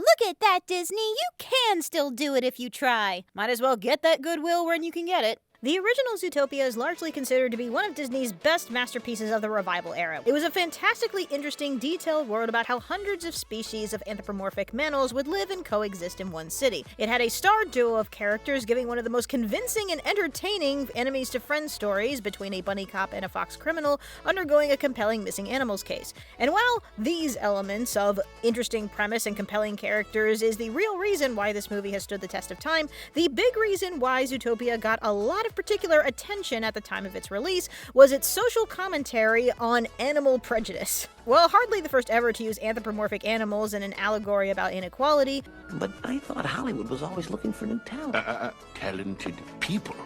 look at that, Disney. You can still do it if you try. Might as well get that goodwill when you can get it. The original Zootopia is largely considered to be one of Disney's best masterpieces of the revival era. It was a fantastically interesting, detailed world about how hundreds of species of anthropomorphic mammals would live and coexist in one city. It had a star duo of characters giving one of the most convincing and entertaining enemies-to-friends stories between a bunny cop and a fox criminal undergoing a compelling missing animals case. And while these elements of interesting premise and compelling characters is the real reason why this movie has stood the test of time, the big reason why Zootopia got a lot of particular attention at the time of its release was its social commentary on animal prejudice. Well, hardly the first ever to use anthropomorphic animals in an allegory about inequality. But I thought Hollywood was always looking for new talent. Talented people,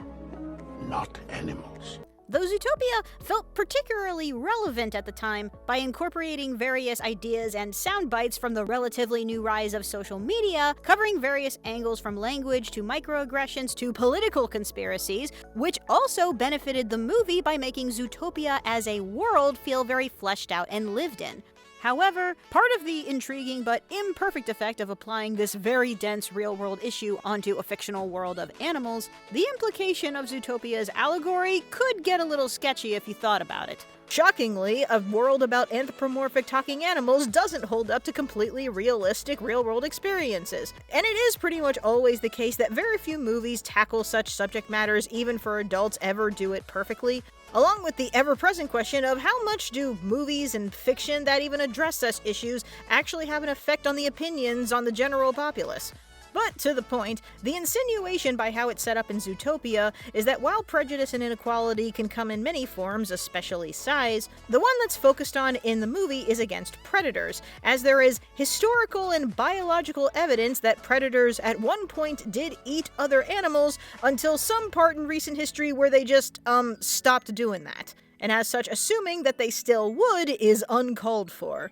not animals. Though Zootopia felt particularly relevant at the time by incorporating various ideas and sound bites from the relatively new rise of social media, covering various angles from language to microaggressions to political conspiracies, which also benefited the movie by making Zootopia as a world feel very fleshed out and lived in. However, part of the intriguing but imperfect effect of applying this very dense real-world issue onto a fictional world of animals, the implication of Zootopia's allegory could get a little sketchy if you thought about it. Shockingly, a world about anthropomorphic talking animals doesn't hold up to completely realistic real-world experiences. And it is pretty much always the case that very few movies tackle such subject matters, even for adults, ever do it perfectly. Along with the ever-present question of how much do movies and fiction that even address such issues actually have an effect on the opinions on the general populace. But to the point, the insinuation by how it's set up in Zootopia is that while prejudice and inequality can come in many forms, especially size, the one that's focused on in the movie is against predators, as there is historical and biological evidence that predators at one point did eat other animals until some part in recent history where they just, stopped doing that. And as such, assuming that they still would is uncalled for.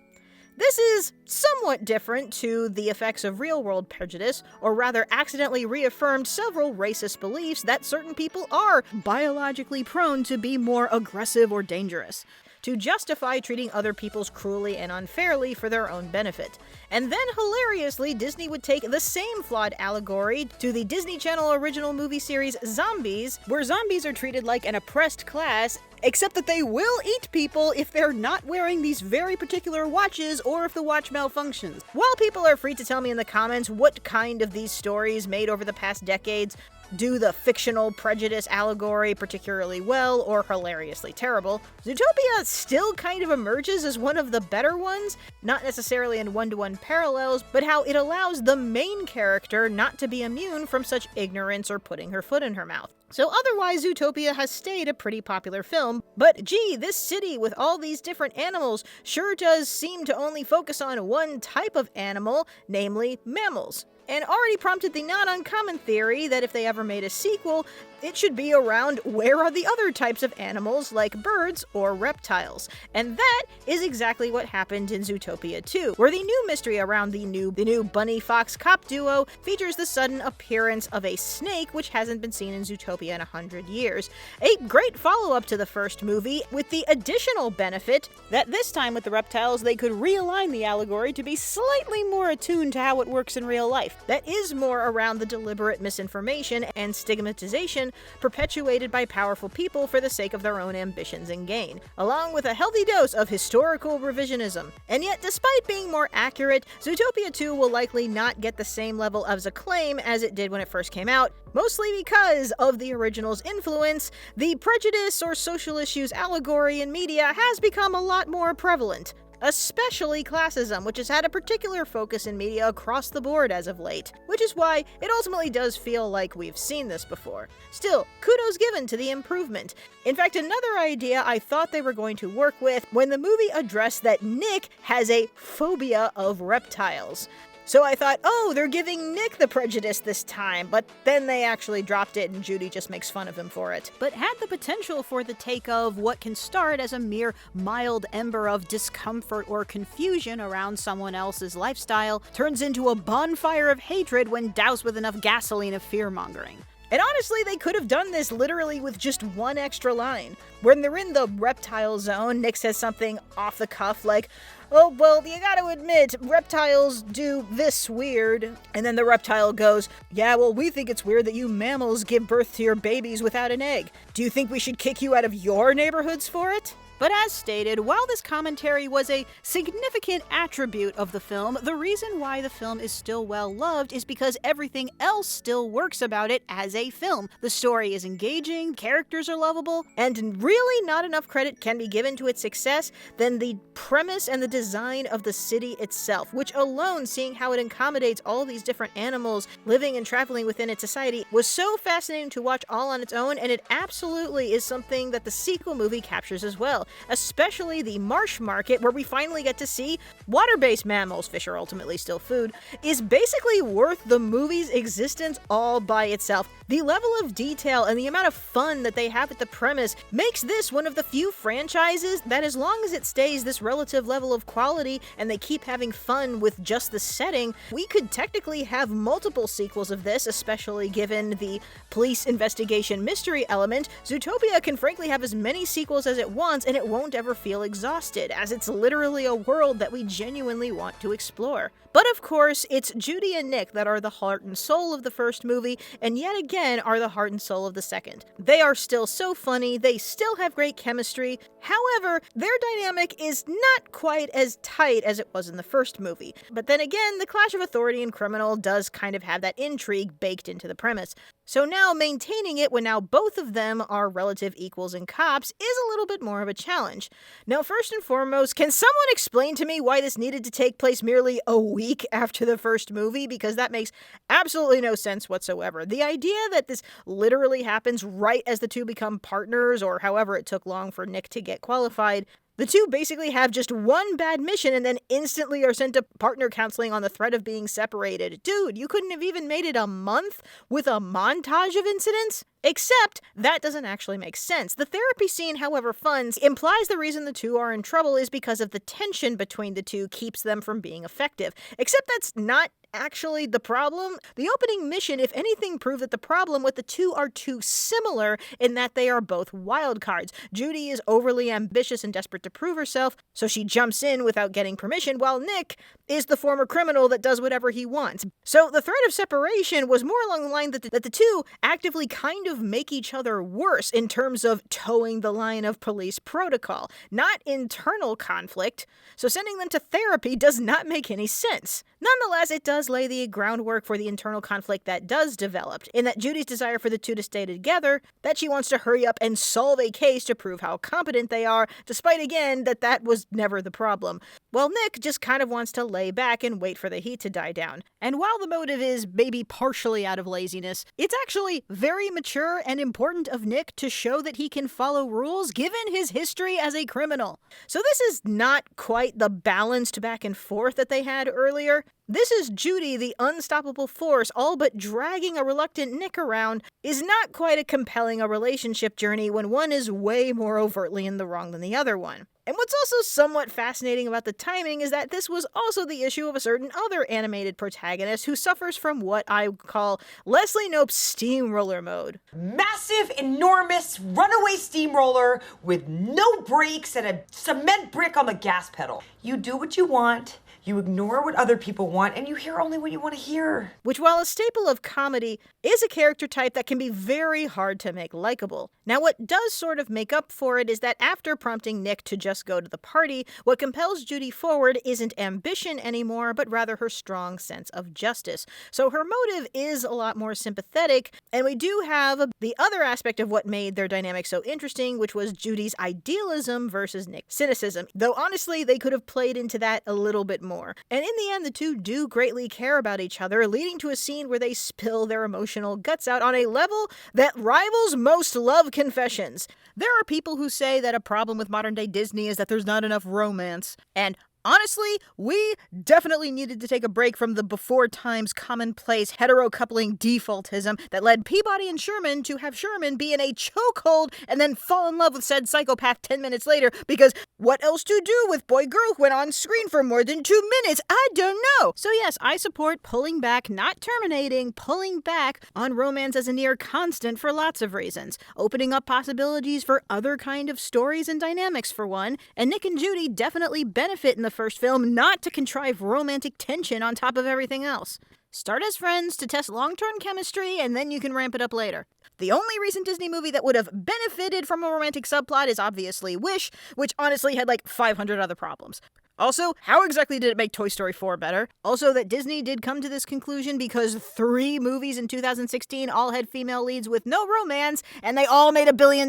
This is somewhat different to the effects of real-world prejudice, or rather accidentally reaffirmed several racist beliefs that certain people are biologically prone to be more aggressive or dangerous, to justify treating other peoples cruelly and unfairly for their own benefit. And then, hilariously, Disney would take the same flawed allegory to the Disney Channel original movie series Zombies, where zombies are treated like an oppressed class, except that they will eat people if they're not wearing these very particular watches or if the watch malfunctions. While people are free to tell me in the comments what kind of these stories made over the past decades do the fictional prejudice allegory particularly well or hilariously terrible, Zootopia still kind of emerges as one of the better ones, not necessarily in one-to-one parallels, but how it allows the main character not to be immune from such ignorance or putting her foot in her mouth. So otherwise, Zootopia has stayed a pretty popular film, but gee, this city with all these different animals sure does seem to only focus on one type of animal, namely mammals. And already prompted the not uncommon theory that if they ever made a sequel, it should be around where are the other types of animals like birds or reptiles. And that is exactly what happened in Zootopia 2, where the new mystery around the new bunny-fox cop duo features the sudden appearance of a snake which hasn't been seen in Zootopia in 100 years. A great follow-up to the first movie, with the additional benefit that this time with the reptiles they could realign the allegory to be slightly more attuned to how it works in real life. That is more around the deliberate misinformation and stigmatization perpetuated by powerful people for the sake of their own ambitions and gain, along with a healthy dose of historical revisionism. And yet, despite being more accurate, Zootopia 2 will likely not get the same level of acclaim as it did when it first came out, mostly because of the original's influence. The prejudice or social issues allegory in media has become a lot more prevalent, especially classism, which has had a particular focus in media across the board as of late, which is why it ultimately does feel like we've seen this before. Still, kudos given to the improvement. In fact, another idea I thought they were going to work with when the movie addressed that Nick has a phobia of reptiles. So I thought, oh, they're giving Nick the prejudice this time, but then they actually dropped it and Judy just makes fun of him for it. But had the potential for the take of what can start as a mere mild ember of discomfort or confusion around someone else's lifestyle turns into a bonfire of hatred when doused with enough gasoline of fear-mongering. And honestly, they could have done this literally with just one extra line. When they're in the reptile zone, Nick says something off the cuff like, oh, well, you gotta admit, reptiles do this weird. And then the reptile goes, yeah, well, we think it's weird that you mammals give birth to your babies without an egg. Do you think we should kick you out of your neighborhoods for it? But as stated, while this commentary was a significant attribute of the film, the reason why the film is still well loved is because everything else still works about it as a film. The story is engaging, characters are lovable, and really not enough credit can be given to its success than the premise and the design of the city itself, which alone, seeing how it accommodates all these different animals living and traveling within its society, was so fascinating to watch all on its own, and it absolutely is something that the sequel movie captures as well. Especially the marsh market, where we finally get to see water-based mammals, fish are ultimately still food, is basically worth the movie's existence all by itself. The level of detail and the amount of fun that they have at the premise makes this one of the few franchises that, as long as it stays this relative level of quality and they keep having fun with just the setting, we could technically have multiple sequels of this, especially given the police investigation mystery element. Zootopia can frankly have as many sequels as it wants, and it won't ever feel exhausted, as it's literally a world that we genuinely want to explore. But of course, it's Judy and Nick that are the heart and soul of the first movie, and yet again are the heart and soul of the second. They are still so funny, they still have great chemistry. However, their dynamic is not quite as tight as it was in the first movie. But then again, the clash of authority and criminal does kind of have that intrigue baked into the premise. So now maintaining it when now both of them are relative equals and cops is a little bit more of a challenge. Now, first and foremost, can someone explain to me why this needed to take place merely a week after the first movie? Because that makes absolutely no sense whatsoever. The idea that this literally happens right as the two become partners, or however it took long for Nick to get qualified, the two basically have just one bad mission and then instantly are sent to partner counseling on the threat of being separated. Dude, you couldn't have even made it a month with a montage of incidents? Except, that doesn't actually make sense. The therapy scene, however fun, implies the reason the two are in trouble is because of the tension between the two keeps them from being effective. Except that's not actually the problem. The opening mission, if anything, proved that the problem with the two are too similar in that they are both wild cards. Judy is overly ambitious and desperate to prove herself, so she jumps in without getting permission, while Nick is the former criminal that does whatever he wants. So the threat of separation was more along the line that the two actively kind of make each other worse in terms of towing the line of police protocol, not internal conflict. So sending them to therapy does not make any sense. Nonetheless, it does lay the groundwork for the internal conflict that does develop, in that Judy's desire for the two to stay together, that she wants to hurry up and solve a case to prove how competent they are, despite again that was never the problem. While Nick just kind of wants to lay back and wait for the heat to die down. And while the motive is maybe partially out of laziness, it's actually very mature and important of Nick to show that he can follow rules given his history as a criminal. So this is not quite the balanced back and forth that they had earlier. This is Judy, the unstoppable force, all but dragging a reluctant Nick around, is not quite a compelling a relationship journey when one is way more overtly in the wrong than the other one. And what's also somewhat fascinating about the timing is that this was also the issue of a certain other animated protagonist who suffers from what I call Leslie Knope's steamroller mode. Massive, enormous, runaway steamroller with no brakes and a cement brick on the gas pedal. You do what you want. You ignore what other people want, and you hear only what you want to hear. Which, while a staple of comedy, is a character type that can be very hard to make likable. Now, what does sort of make up for it is that after prompting Nick to just go to the party, what compels Judy forward isn't ambition anymore, but rather her strong sense of justice. So her motive is a lot more sympathetic, and we do have the other aspect of what made their dynamic so interesting, which was Judy's idealism versus Nick's cynicism. Though honestly, they could have played into that a little bit more. And in the end, the two do greatly care about each other, leading to a scene where they spill their emotional guts out on a level that rivals most love confessions. There are people who say that a problem with modern day Disney is that there's not enough romance, and honestly, we definitely needed to take a break from the before times commonplace hetero-coupling defaultism that led Peabody and Sherman to have Sherman be in a chokehold and then fall in love with said psychopath 10 minutes later, because what else to do with boy-girl who went on screen for more than 2 minutes? I don't know. So yes, I support pulling back, not terminating, pulling back on romance as a near constant for lots of reasons. Opening up possibilities for other kind of stories and dynamics for one, and Nick and Judy definitely benefit in the first film not to contrive romantic tension on top of everything else. Start as friends to test long-term chemistry, and then you can ramp it up later. The only recent Disney movie that would have benefited from a romantic subplot is obviously Wish, which honestly had like 500 other problems. Also, how exactly did it make Toy Story 4 better? Also, that Disney did come to this conclusion because 3 movies in 2016 all had female leads with no romance, and they all made $1 billion.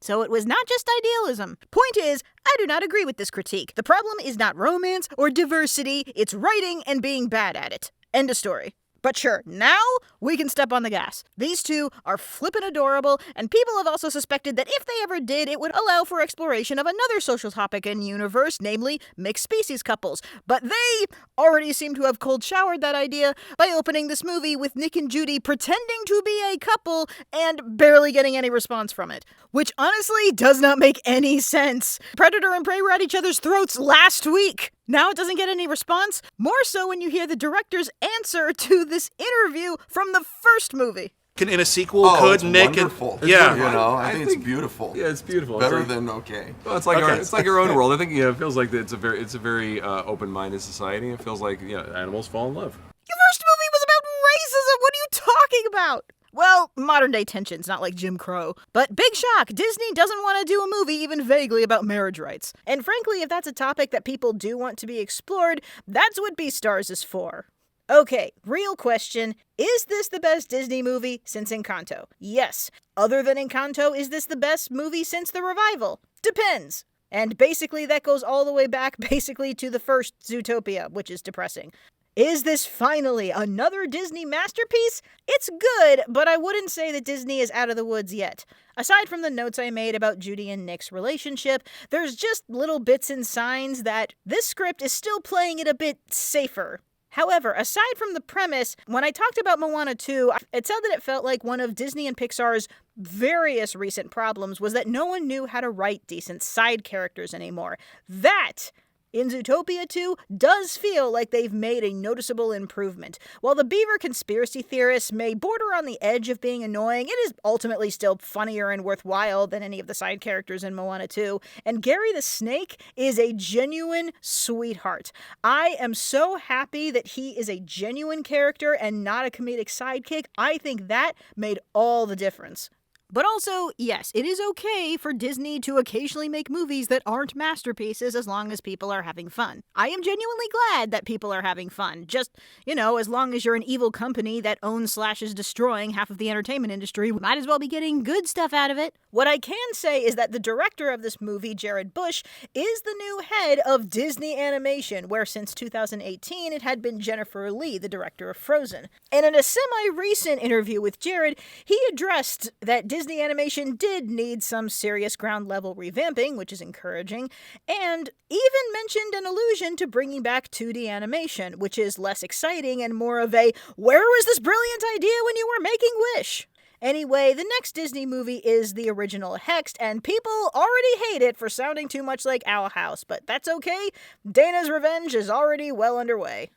So it was not just idealism. Point is, I do not agree with this critique. The problem is not romance or diversity, it's writing and being bad at it. End of story. But sure, now we can step on the gas. These two are flippin' adorable, and people have also suspected that if they ever did, it would allow for exploration of another social topic in universe, namely mixed species couples. But they already seem to have cold showered that idea by opening this movie with Nick and Judy pretending to be a couple and barely getting any response from it. Which honestly does not make any sense. Predator and Prey were at each other's throats last week. Now it doesn't get any response, more so when you hear the director's answer to this interview from the first movie. In a sequel, it's Nick wonderful. and yeah, You know, I think it's beautiful. Yeah, it's beautiful. Better than okay. Well, it's like it's like our own world. I think it feels like it's a very open-minded society. It feels like animals fall in love. Your first movie was about racism. What are you talking about? Well, modern day tensions, not like Jim Crow. But big shock, Disney doesn't want to do a movie even vaguely about marriage rights. And frankly, if that's a topic that people do want to be explored, that's what Beastars is for. Okay, real question. Is this the best Disney movie since Encanto? Yes. Other than Encanto, is this the best movie since the revival? Depends. And basically that goes all the way back to the first Zootopia, which is depressing. Is this finally another Disney masterpiece? It's good, but I wouldn't say that Disney is out of the woods yet. Aside from the notes I made about Judy and Nick's relationship, there's just little bits and signs that this script is still playing it a bit safer. However, aside from the premise, when I talked about Moana 2, it said that it felt like one of Disney and Pixar's various recent problems was that no one knew how to write decent side characters anymore. That, in Zootopia 2, does feel like they've made a noticeable improvement. While the beaver conspiracy theorists may border on the edge of being annoying, it is ultimately still funnier and worthwhile than any of the side characters in Moana 2, and Gary the Snake is a genuine sweetheart. I am so happy that he is a genuine character and not a comedic sidekick. I think that made all the difference. But also, yes, it is okay for Disney to occasionally make movies that aren't masterpieces as long as people are having fun. I am genuinely glad that people are having fun. Just, as long as you're an evil company that owns/is destroying half of the entertainment industry, we might as well be getting good stuff out of it. What I can say is that the director of this movie, Jared Bush, is the new head of Disney Animation, where since 2018 it had been Jennifer Lee, the director of Frozen. And in a semi-recent interview with Jared, he addressed that Disney Animation did need some serious ground-level revamping, which is encouraging, and even mentioned an allusion to bringing back 2D animation, which is less exciting and more of a, where was this brilliant idea when you were making Wish? Anyway, the next Disney movie is the original Hexed, and people already hate it for sounding too much like Owl House, but that's okay. Dana's revenge is already well underway.